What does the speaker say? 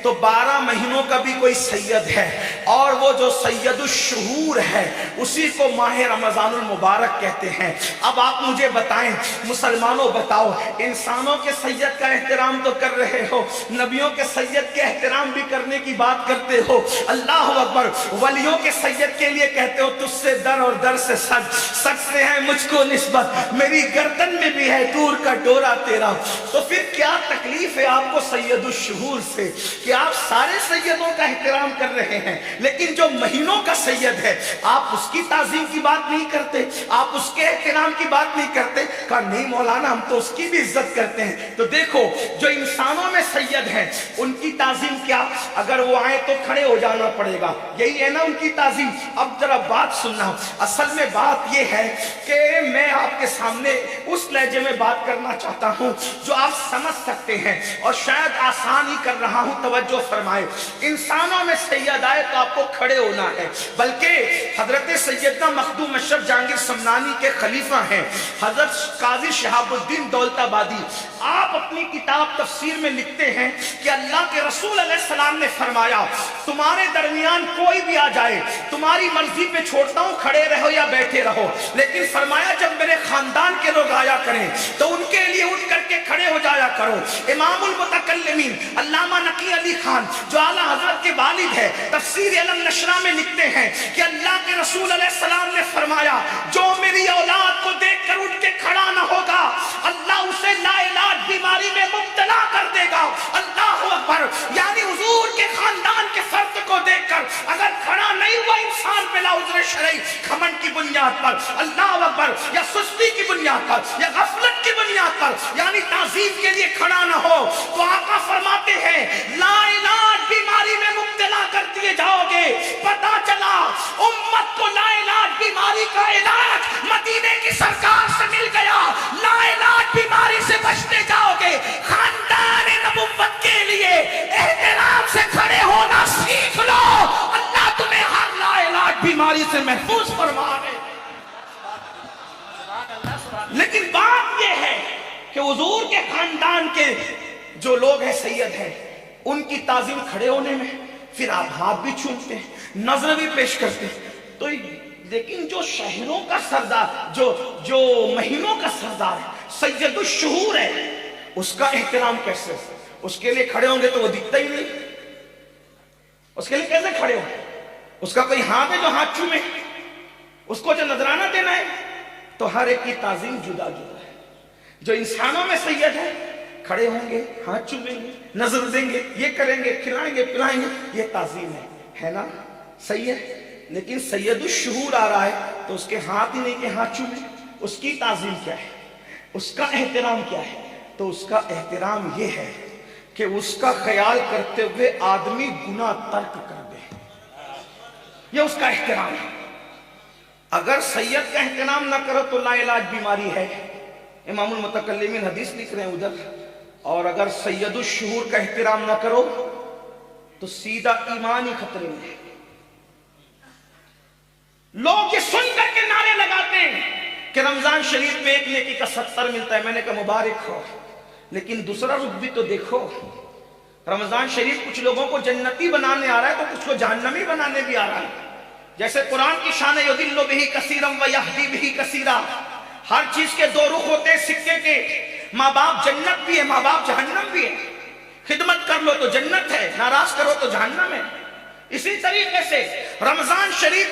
تو 12 مہینوں کا بھی کوئی سید ہے، اور وہ جو سید الشہور ہے اسی کو ماہ رمضان المبارک کہتے ہیں۔ اب آپ مجھے بتائیں مسلمانوں، بتاؤ، انسانوں کے سید کا احترام تو کر رہے ہو، نبیوں کے سید کے احترام بھی کرنے کی بات کرتے ہو، اللہ اکبر، ولیوں کے سید کے لیے کہتے ہو تجھ سے در اور در سے سج، سج سے ہے مجھ کو نسبت، میری گردن میں بھی ہے دور کا ڈورا تیرا۔ تو پھر کیا تکلیف ہے آپ کو سید الشہور سے کہ آپ سارے سیدوں کا احترام کر رہے ہیں، لیکن جو مہینوں کا سید ہے آپ اس کی تعظیم کی بات نہیں کرتے، آپ اس کے احترام کی بات نہیں کرتے؟ کہا نہیں مولانا ہم تو اس کی بھی عزت کرتے ہیں۔ تو دیکھو جو انسانوں میں سید ہیں ان کی تعظیم کیا، اگر وہ آئے تو کھڑے ہو جانا پڑے گا، یہی ہے نا ان کی تعظیم۔ اب ذرا بات سننا، اصل میں بات یہ ہے کہ میں آپ کے سامنے اس لہجے میں بات کرنا چاہتا ہوں جو آپ سمجھ سکتے ہیں، اور شاید آسان ہی کر رہا ہوں، توجہ فرمائے۔ انسانوں میں سید آئے تو آپ کو کھڑے ہونا ہے، بلکہ حضرت سیدنا مخدوم اشرف جہانگیر سمنانی کے خلیفہ ہیں حضرت قاضی شہاب الدین دولت آبادی، آپ اپنی کتاب تفسیر میں لکھتے ہیں کہ اللہ کے رسول علیہ السلام نے فرمایا تمہارے درمیان کوئی بھی آ جائے تمہاری مرضی پہ چھوڑتا ہوں، کھڑے رہو یا بیٹھے رہو، لیکن فرمایا جب میرے خاندان کے لوگ آیا کریں تو ان کے لیے اٹھ کر کے کھڑے ہو جایا کرو۔ امام المتکلمین علامہ نقی علی خان جو اعلیٰ حضرت کے والد ہے تفسیر علم نشرہ میں لکھتے ہیں کہ اللہ کے رسول علیہ السلام نے فرمایا جو میری اولاد کو دیکھ کر اٹھ کے کھڑا نہ ہوگا اللہ اسے لا علاج بیماری میں مبتلا کر دے گا۔ اللہ اکبر، یعنی حضور کے خاندان کے فرد کو دیکھ کر اگر کھڑا نہیں ہوا انسان بلا عذر شرعی، گھمنڈ کی بنیاد پر، اللہ اکبر، یا سستی کی بنیاد پر یا غفلت کی بنیاد پر، یعنی تعظیم کے لیے کھڑا نہ ہو، تو آقا فرماتے ہیں لا علاج بیماری میں مبتلا کر دیے جاؤ گے۔ پتا چلا امت کو لا علاج بیماری کا علاج مدینے کی سرکار سے مل گیا، لا علاج بیماری سے بچتے جاؤ گے۔ خاندان نبوت کے لیے احترام سے کھڑے ہونا سیکھ لو، اللہ تمہیں ہر لا علاج بیماری سے محفوظ فرما دے۔ لیکن بات یہ ہے کہ حضور کے خاندان کے جو لوگ ہیں سید ہیں ان کی تعظیم کھڑے ہونے میں، پھر آپ ہاتھ بھی چھومتے ہیں، نظر بھی پیش کرتے ہیں، تو لیکن جو شہروں کا سردار، جو مہینوں کا سردار ہے، سید الشہور ہے، اس کا احترام کیسے؟ اس کے لیے کھڑے ہوں گے تو وہ دکھتا ہی نہیں، اس کے لیے کیسے کھڑے ہوں؟ اس کا کوئی ہاتھ ہے جو ہاتھ چومے؟ اس کو جو نذرانہ دینا ہے؟ تو ہر ایک کی تعظیم جدا جدا ہے۔ جو انسانوں میں سید ہے کھڑے ہوں گے، ہاتھ چومیں گے، نظر دیں گے، یہ کریں گے، کھلائیں گے پلائیں گے، یہ تعظیم ہے نا؟ صحیح ہے۔ لیکن سید الشہور آ رہا ہے تو اس کے ہاتھ ہی نہیں کہ ہاتھ چومیں، اس کی تعظیم کیا ہے، اس کا احترام کیا ہے؟ تو اس کا احترام یہ ہے کہ اس کا خیال کرتے ہوئے آدمی گناہ ترک کر دے، یہ اس کا احترام ہے۔ اگر سید کا احترام نہ کرو تو لا علاج بیماری ہے، امام المتکلمین حدیث لکھ رہے ہیں ادھر، اور اگر سید الشہور کا احترام نہ کرو تو سیدھا ایمان ہی خطرے میں ہے۔ لوگ یہ سن کر کے نعرے لگاتے ہیں کہ رمضان شریف میں ایک نیکی کا 70 ملتا ہے، میں نے کہا مبارک ہو، لیکن دوسرا رخ بھی تو دیکھو۔ رمضان شریف کچھ لوگوں کو جنتی بنانے آ رہا ہے تو کچھ کو جہنمی بنانے بھی آ رہا ہے۔ جیسے قرآن کی شان یضل بہ کثیرا ویہدی بہ کثیرا، ہر چیز کے دو رخ ہوتے ہیں سکے کے، ماں باپ جنت بھی ہے، ماں باپ جہنم بھی ہے، خدمت کر لو تو جنت ہے، ناراض کرو تو جہنم ہے۔ اسی طریقے سے رمضان شریف